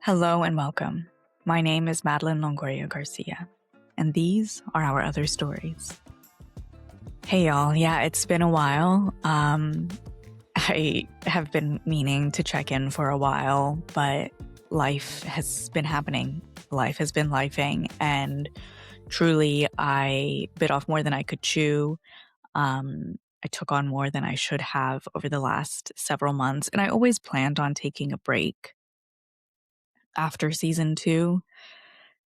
Hello and welcome. My name is Madeleine Longoria Garcia, and these are our other stories. Hey y'all, yeah, it's been a while. I have been meaning to check in for a while, but life has been happening. Life has been lifing, and truly I bit off more than I could chew. I took on more than I should have over the last several months, and I always planned on taking a break after season 2,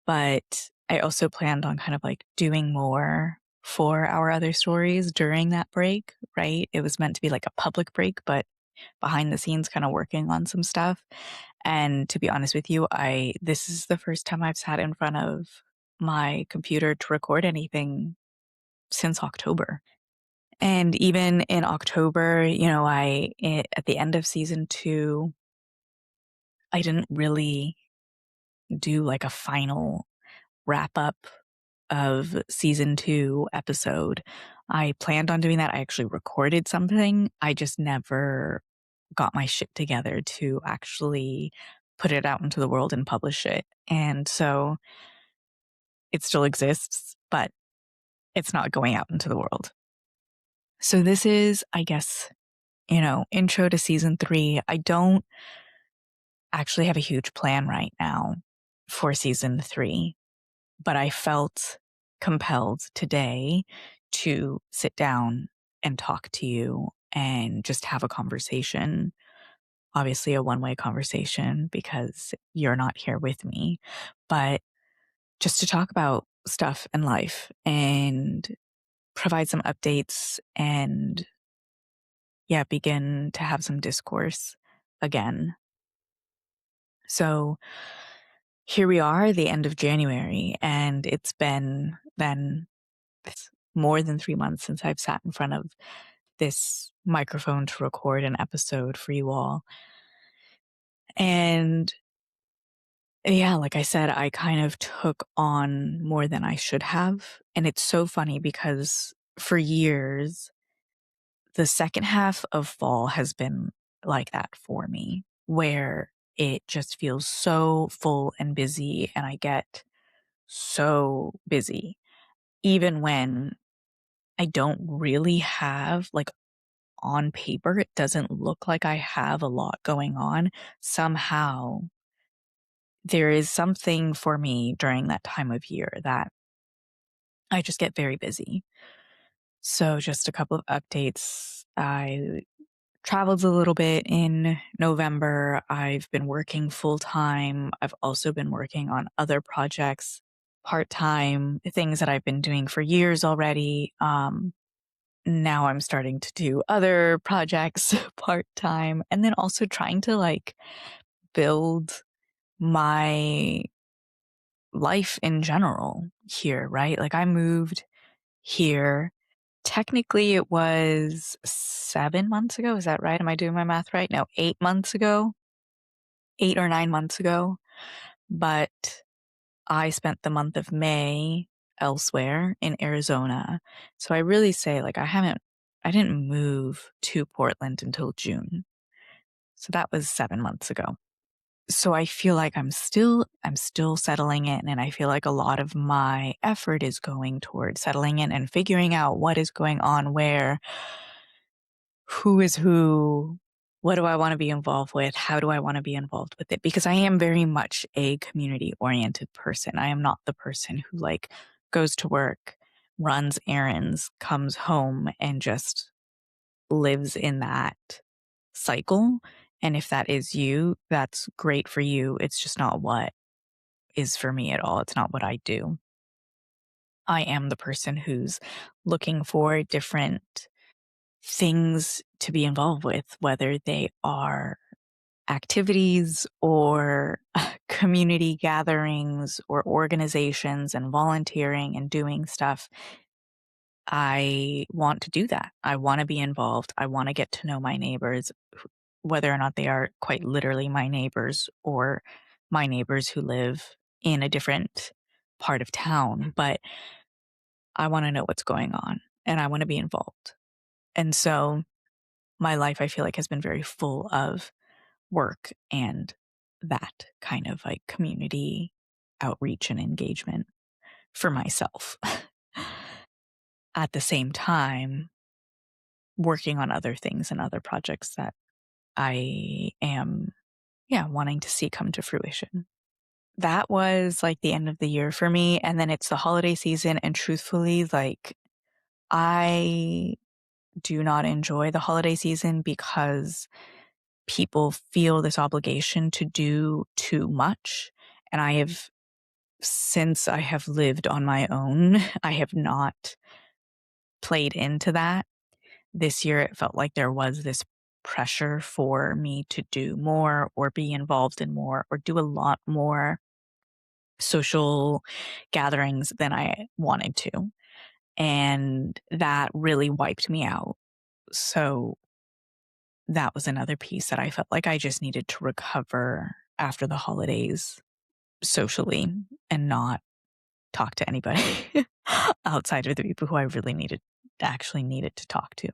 but I also planned on kind of like doing more for our other stories during that break, right? It was meant to be like a public break, but behind the scenes kind of working on some stuff. And to be honest with you, this is the first time I've sat in front of my computer to record anything since October. And even in October, at the end of season 2, I didn't really do like a final wrap up of season 2 episode. I planned on doing that. I actually recorded something. I just never got my shit together to actually put it out into the world and publish it. And so it still exists, but it's not going out into the world. So this is, I guess, intro to season 3. I don't actually have a huge plan right now for season 3, but I felt compelled today to sit down and talk to you and just have a conversation. Obviously, a one-way conversation because you're not here with me, but just to talk about stuff in life and provide some updates and, yeah, begin to have some discourse again. So here we are, the end of January, and it's been then more than 3 months since I've sat in front of this microphone to record an episode for you all. And yeah, like I said, I kind of took on more than I should have. And it's so funny because for years, the second half of fall has been like that for me, where it just feels so full and busy, and I get so busy, even when I don't really have, like, on paper, it doesn't look like I have a lot going on. Somehow, there is something for me during that time of year that I just get very busy. So, just a couple of updates. I traveled a little bit in November. I've been working full time. I've also been working on other projects part time, things that I've been doing for years already. Now I'm starting to do other projects part time, and then also trying to like build my life in general here, right? Like I moved here. Technically, it was 7 months ago. Is that right? Am I doing my math right? No, 8 months ago, 8 or 9 months ago. But I spent the month of May elsewhere in Arizona. So I really say, like, I didn't move to Portland until June. So that was 7 months ago. So I feel like I'm still settling in, and I feel like a lot of my effort is going towards settling in and figuring out what is going on where, who is who, what do I want to be involved with, how do I want to be involved with it, because I am very much a community oriented person. I am not the person who like goes to work, runs errands, comes home and just lives in that cycle. And if that is you, that's great for you. It's just not what is for me at all. It's not what I do. I am the person who's looking for different things to be involved with, whether they are activities or community gatherings or organizations and volunteering and doing stuff. I want to do that. I want to be involved. I want to get to know my neighbors, whether or not they are quite literally my neighbors or my neighbors who live in a different part of town. But I want to know what's going on and I want to be involved. And so my life, I feel like, has been very full of work and that kind of like community outreach and engagement for myself. At the same time, working on other things and other projects that I am, yeah, wanting to see come to fruition. That was like the end of the year for me. And then it's the holiday season. And truthfully, like, I do not enjoy the holiday season because people feel this obligation to do too much. And since I have lived on my own, I have not played into that. This year, it felt like there was this pressure for me to do more or be involved in more or do a lot more social gatherings than I wanted to. And that really wiped me out. So that was another piece that I felt like I just needed to recover after the holidays socially and not talk to anybody outside of the people who I really actually needed to talk to.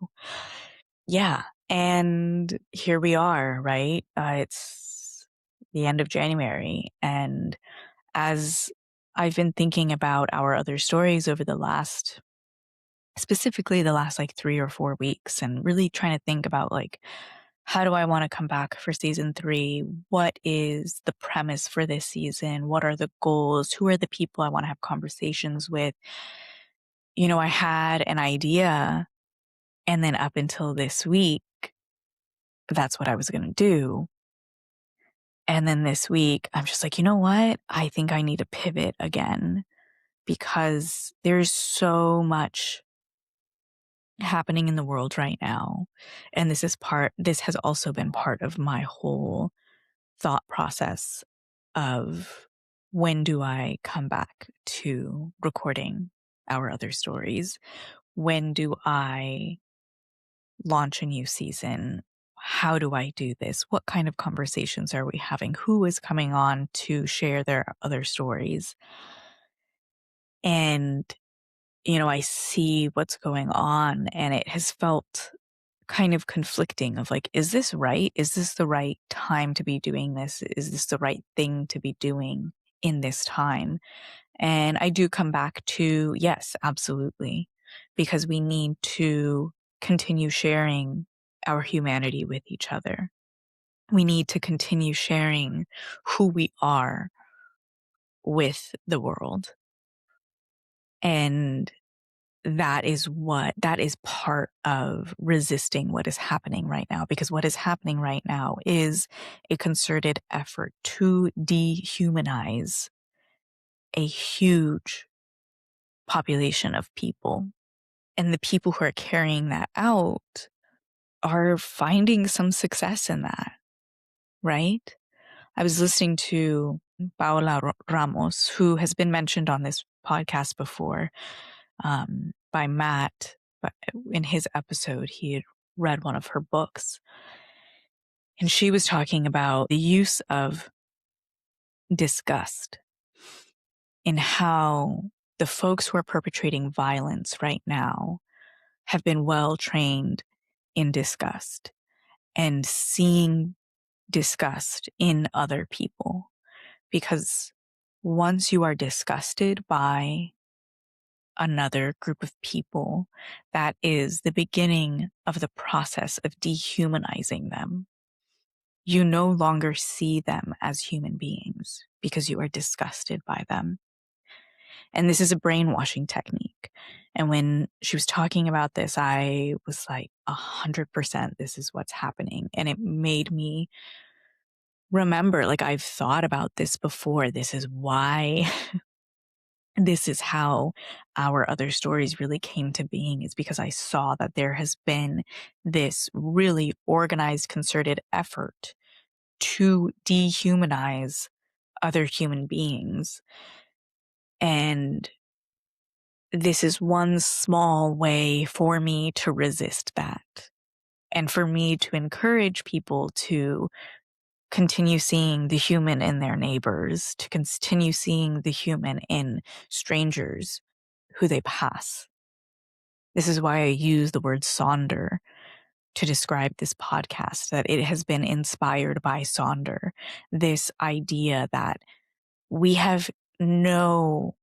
Yeah. And here we are, right? It's the end of January. And as I've been thinking about our other stories over specifically the last like 3 or 4 weeks, and really trying to think about like, how do I want to come back for season 3? What is the premise for this season? What are the goals? Who are the people I want to have conversations with? I had an idea, and then up until this week, that's what I was going to do. And then this week, I'm just like, you know what? I think I need to pivot again because there's so much happening in the world right now. And this has also been part of my whole thought process of when do I come back to recording our other stories? When do I launch a new season? How do I do this? What kind of conversations are we having? Who is coming on to share their other stories? And, I see what's going on, and it has felt kind of conflicting of like, is this right? Is this the right time to be doing this? Is this the right thing to be doing in this time? And I do come back to, yes, absolutely, because we need to continue sharing our humanity with each other. We need to continue sharing who we are with the world. And that is part of resisting what is happening right now, because what is happening right now is a concerted effort to dehumanize a huge population of people. And the people who are carrying that out are finding some success in that, right? I was listening to Paola Ramos, who has been mentioned on this podcast before, by Matt. But in his episode, he had read one of her books. And she was talking about the use of disgust in how the folks who are perpetrating violence right now have been well trained in disgust and seeing disgust in other people. Because once you are disgusted by another group of people, that is the beginning of the process of dehumanizing them. You no longer see them as human beings because you are disgusted by them. And this is a brainwashing technique. And when she was talking about this, I was like, 100% this is what's happening. And it made me remember, like, I've thought about this before. This is why this is how our other stories really came to being, is because I saw that there has been this really organized, concerted effort to dehumanize other human beings. And this is one small way for me to resist that, and for me to encourage people to continue seeing the human in their neighbors, to continue seeing the human in strangers who they pass. This is why I use the word sonder, to describe this podcast, that it has been inspired by Sonder. This idea that we have no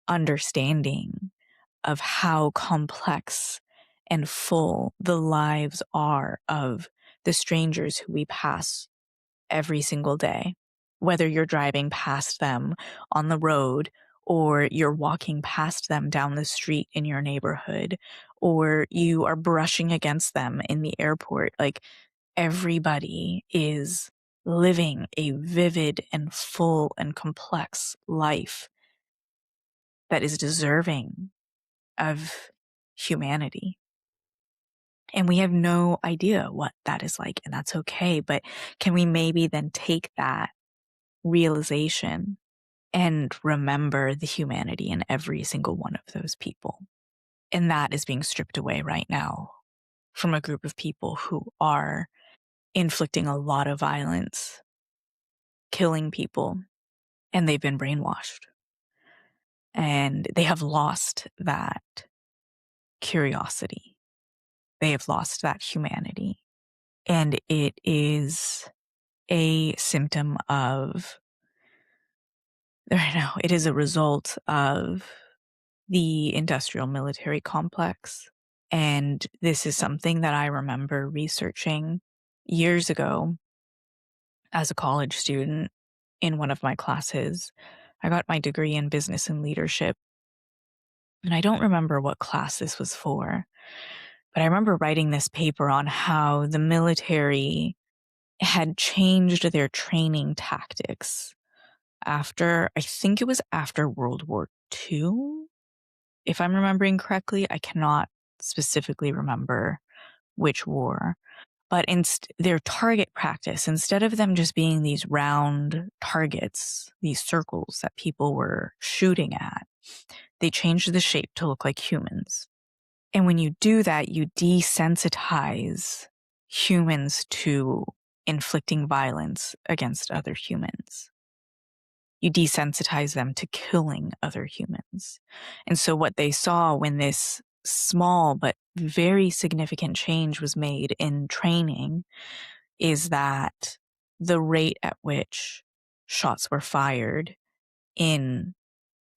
understanding of how complex and full the lives are of the strangers who we pass every single day, whether you're driving past them on the road or you're walking past them down the street in your neighborhood or you are brushing against them in the airport. Like, everybody is living a vivid and full and complex life that is deserving of humanity. And we have no idea what that is like, and that's okay. But can we maybe then take that realization and remember the humanity in every single one of those people? And that is being stripped away right now from a group of people who are inflicting a lot of violence, killing people, and they've been brainwashed. And they have lost that curiosity. They have lost that humanity. And it is a symptom of, it is a result of the industrial military complex. And this is something that I remember researching years ago as a college student in one of my classes. I got my degree in business and leadership. And I don't remember what class this was for, but I remember writing this paper on how the military had changed their training tactics after, I think it was after World War II, if I'm remembering correctly. I cannot specifically remember which war, but their target practice, instead of them just being these round targets, these circles that people were shooting at, they changed the shape to look like humans. And when you do that, you desensitize humans to inflicting violence against other humans. You desensitize them to killing other humans. And so what they saw when this small but very significant change was made in training is that the rate at which shots were fired in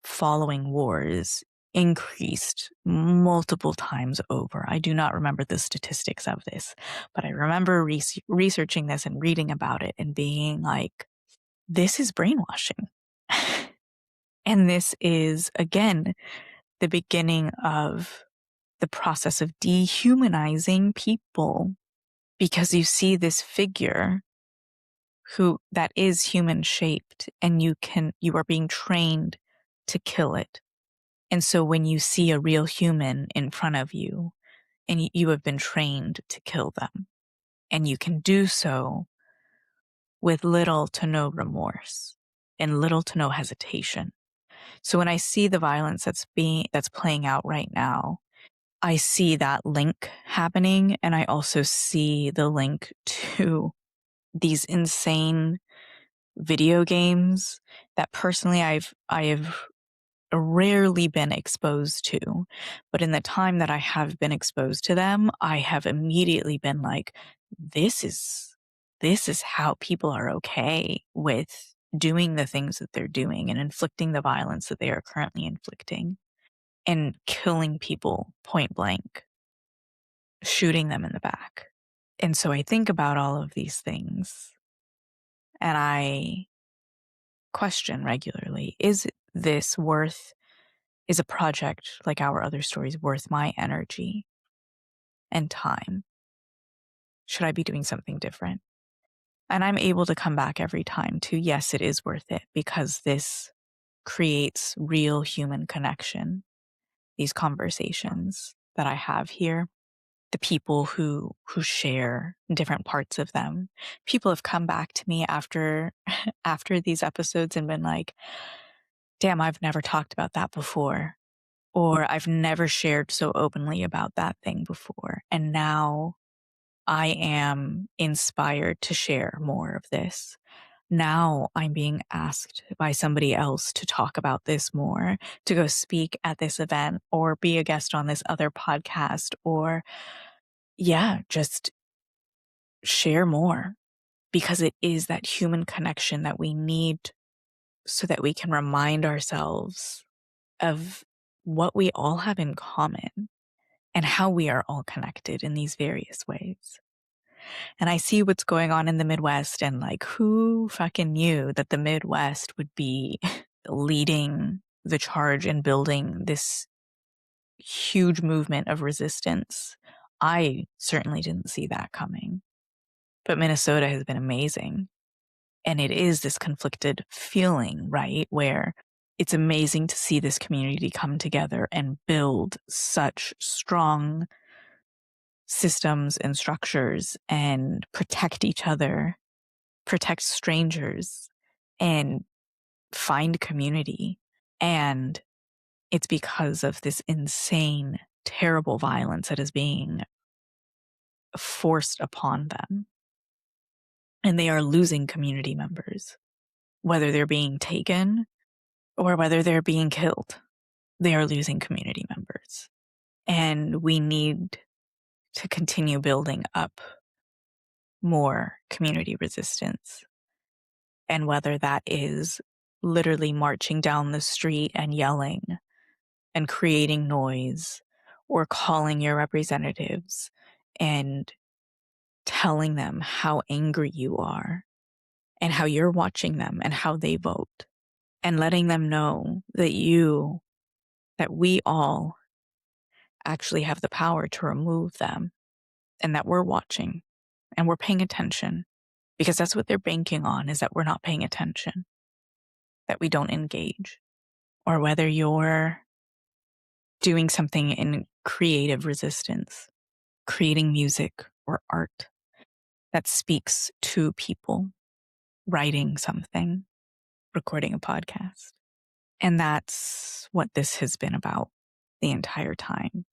following wars increased multiple times over. I do not remember the statistics of this, but I remember researching this and reading about it and being like, this is brainwashing. And this is, again, the beginning of the process of dehumanizing people, because you see this figure that is human shaped and you are being trained to kill it. And so when you see a real human in front of you and you have been trained to kill them, and you can do so with little to no remorse and little to no hesitation. So when I see the violence that's playing out right now, I see that link happening, and I also see the link to these insane video games that personally I have rarely been exposed to. But in the time that I have been exposed to them, I have immediately been like, this is how people are okay with doing the things that they're doing and inflicting the violence that they are currently inflicting and killing people point blank, shooting them in the back. And so I think about all of these things and I question regularly, is a project like Our Other Stories worth my energy and time? Should I be doing something different? And I'm able to come back every time to, yes, it is worth it, because this creates real human connection. These conversations that I have here, the people who share different parts of them. People have come back to me after these episodes and been like, damn, I've never talked about that before. Or I've never shared so openly about that thing before. And now I am inspired to share more of this. Now I'm being asked by somebody else to talk about this more, to go speak at this event or be a guest on this other podcast, or just share more, because it is that human connection that we need so that we can remind ourselves of what we all have in common and how we are all connected in these various ways. And I see what's going on in the Midwest, and like, who fucking knew that the Midwest would be leading the charge in building this huge movement of resistance? I certainly didn't see that coming. But Minnesota has been amazing. And it is this conflicted feeling, right? Where it's amazing to see this community come together and build such strong systems and structures and protect each other, protect strangers, and find community. And it's because of this insane, terrible violence that is being forced upon them. And they are losing community members, whether they're being taken or whether they're being killed. They are losing community members. And we need to continue building up more community resistance. And whether that is literally marching down the street and yelling and creating noise, or calling your representatives and telling them how angry you are and how you're watching them and how they vote, and letting them know that we all actually have the power to remove them, and that we're watching and we're paying attention, because that's what they're banking on, is that we're not paying attention, that we don't engage. Or whether you're doing something in creative resistance, creating music or art that speaks to people, writing something, recording a podcast. And that's what this has been about the entire time.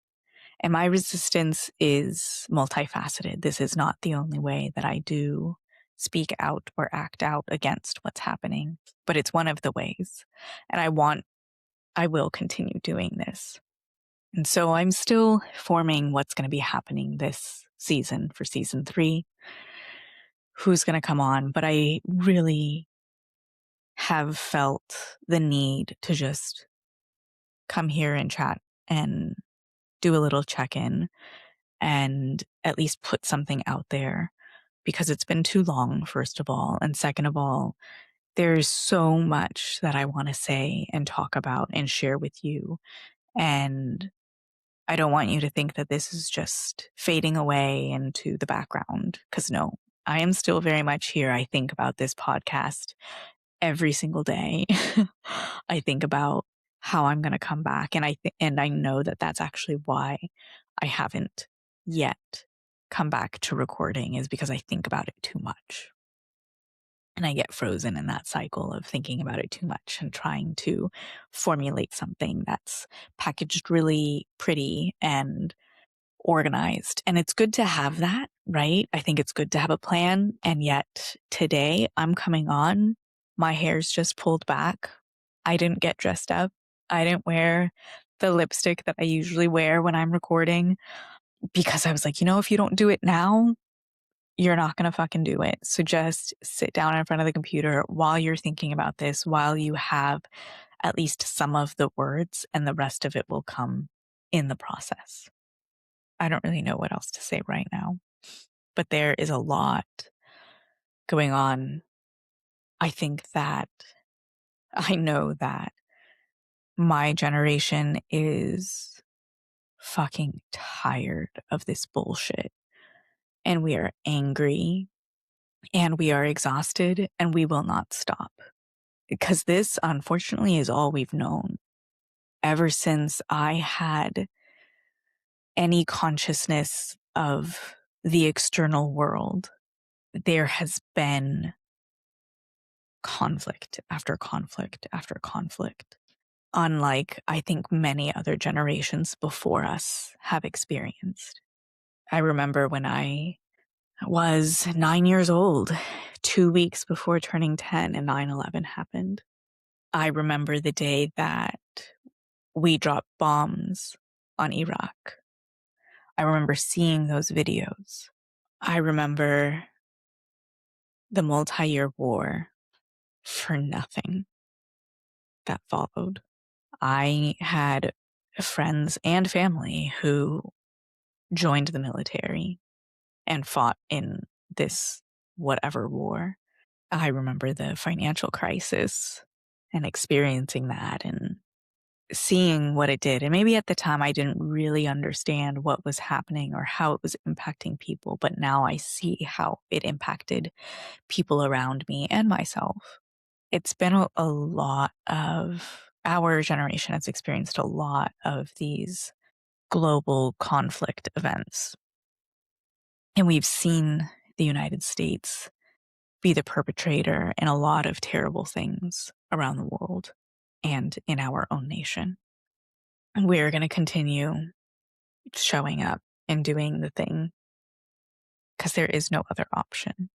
And my resistance is multifaceted. This is not the only way that I do speak out or act out against what's happening, but it's one of the ways. And I will continue doing this. And so I'm still forming what's going to be happening this season for season 3, who's going to come on, but I really have felt the need to just come here and chat and do a little check-in and at least put something out there, because it's been too long, first of all. And second of all, there's so much that I want to say and talk about and share with you. And I don't want you to think that this is just fading away into the background, because no, I am still very much here. I think about this podcast every single day. I think about how I'm going to come back. And I know that that's actually why I haven't yet come back to recording, is because I think about it too much. And I get frozen in that cycle of thinking about it too much and trying to formulate something that's packaged really pretty and organized. And it's good to have that, right? I think it's good to have a plan. And yet today I'm coming on, my hair's just pulled back. I didn't get dressed up. I didn't wear the lipstick that I usually wear when I'm recording, because I was like, if you don't do it now, you're not going to fucking do it. So just sit down in front of the computer while you're thinking about this, while you have at least some of the words, and the rest of it will come in the process. I don't really know what else to say right now, but there is a lot going on. I know that my generation is fucking tired of this bullshit, and we are angry and we are exhausted, and we will not stop, because this, unfortunately, is all we've known ever since I had any consciousness of the external world. There has been conflict after conflict after conflict, unlike I think many other generations before us have experienced. I remember when I was 9 years old, 2 weeks before turning 10, and 9/11 happened. I remember the day that we dropped bombs on Iraq. I remember seeing those videos. I remember the multi-year war for nothing that followed. I had friends and family who joined the military and fought in this whatever war. I remember the financial crisis and experiencing that and seeing what it did. And maybe at the time I didn't really understand what was happening or how it was impacting people, but now I see how it impacted people around me and myself. It's been a lot of our generation has experienced a lot of these global conflict events. And we've seen the United States be the perpetrator in a lot of terrible things around the world and in our own nation. We're going to continue showing up and doing the thing because there is no other option.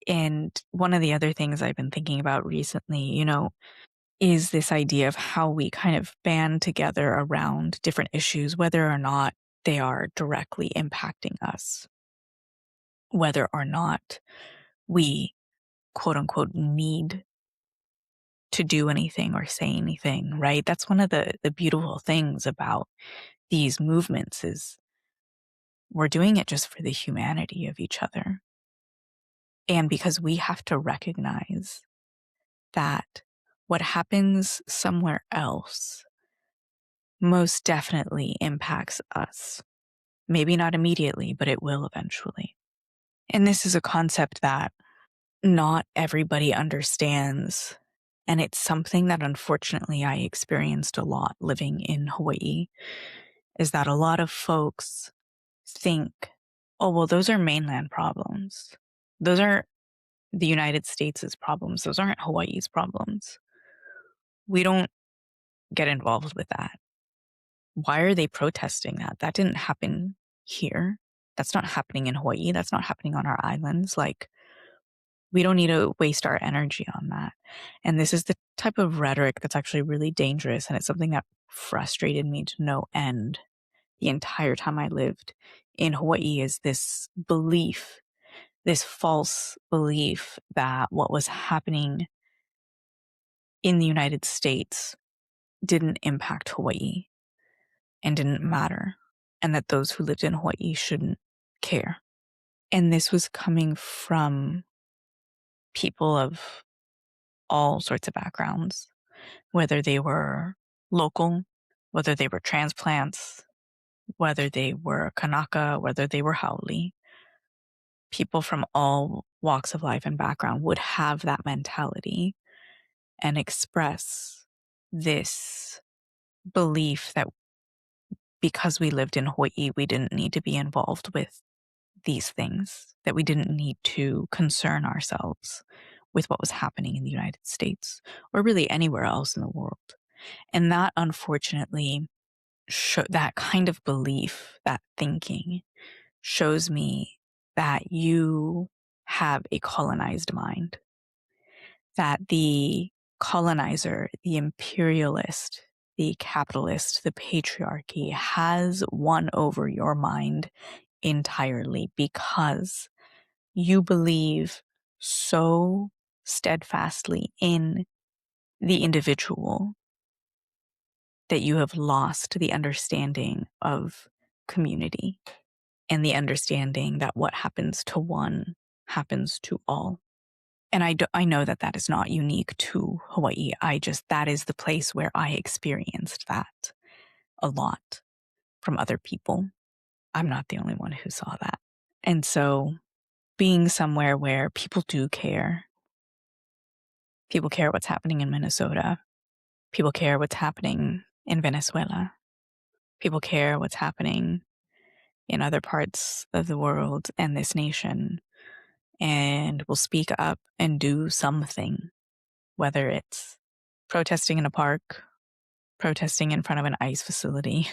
And one of the other things I've been thinking about recently, is this idea of how we kind of band together around different issues, whether or not they are directly impacting us, whether or not we quote unquote need to do anything or say anything, right? That's one of the beautiful things about these movements is we're doing it just for the humanity of each other. And because we have to recognize that what happens somewhere else most definitely impacts us. Maybe not immediately, but it will eventually. And this is a concept that not everybody understands. And it's something that unfortunately I experienced a lot living in Hawaii, is that a lot of folks think, oh, well, those are mainland problems. Those are the United States' problems. Those aren't Hawaii's problems. We don't get involved with that. Why are they protesting that? That didn't happen here. That's not happening in Hawaii. That's not happening on our islands. Like, we don't need to waste our energy on that. And this is the type of rhetoric that's actually really dangerous. And it's something that frustrated me to no end the entire time I lived in Hawaii is this belief, this false belief that what was happening in the United States didn't impact Hawaii and didn't matter, and that those who lived in Hawaii shouldn't care. And this was coming from people of all sorts of backgrounds, whether they were local, whether they were transplants, whether they were Kanaka, whether they were Haole. People from all walks of life and background would have that mentality and express this belief that because we lived in Hawaii, we didn't need to be involved with these things, that we didn't need to concern ourselves with what was happening in the United States or really anywhere else in the world. And that unfortunately, that kind of belief, that thinking, shows me that you have a colonized mind, that the colonizer, the imperialist, the capitalist, the patriarchy has won over your mind entirely because you believe so steadfastly in the individual that you have lost the understanding of community and the understanding that what happens to one happens to all. And I know that that is not unique to Hawaii. That is the place where I experienced that a lot from other people. I'm not the only one who saw that. And so being somewhere where people do care, people care what's happening in Minnesota, people care what's happening in Venezuela, people care what's happening in other parts of the world and this nation, and will speak up and do something, whether it's protesting in a park, protesting in front of an ICE facility,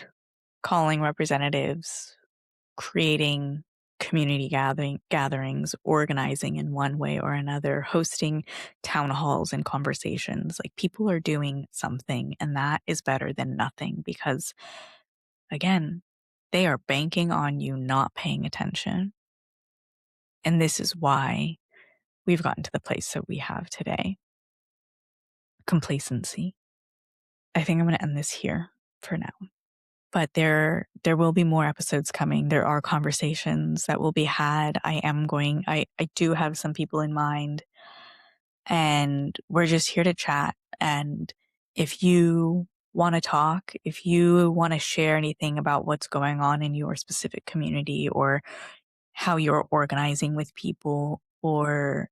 calling representatives, creating community gatherings, organizing in one way or another, hosting town halls and conversations. Like, people are doing something, and that is better than nothing because, again, they are banking on you not paying attention. And this is why we've gotten to the place that we have today. Complacency. I think I'm going to end this here for now. But there will be more episodes coming. There are conversations that will be had. I do have some people in mind, and we're just here to chat. And if you want to talk, if you want to share anything about what's going on in your specific community, or how you're organizing with people, or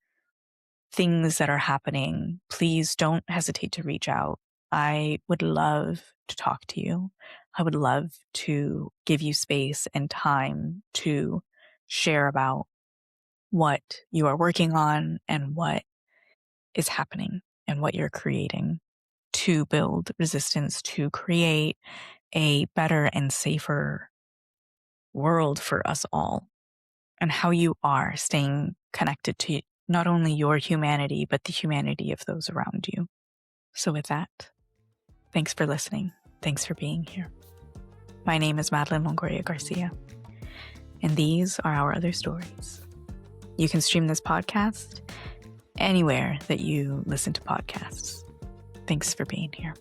things that are happening, please don't hesitate to reach out. I would love to talk to you. I would love to give you space and time to share about what you are working on and what is happening and what you're creating to build resistance, to create a better and safer world for us all, and how you are staying connected to not only your humanity, but the humanity of those around you. So with that, thanks for listening. Thanks for being here. My name is Madeleine Longoria Garcia, and these are our other stories. You can stream this podcast anywhere that you listen to podcasts. Thanks for being here.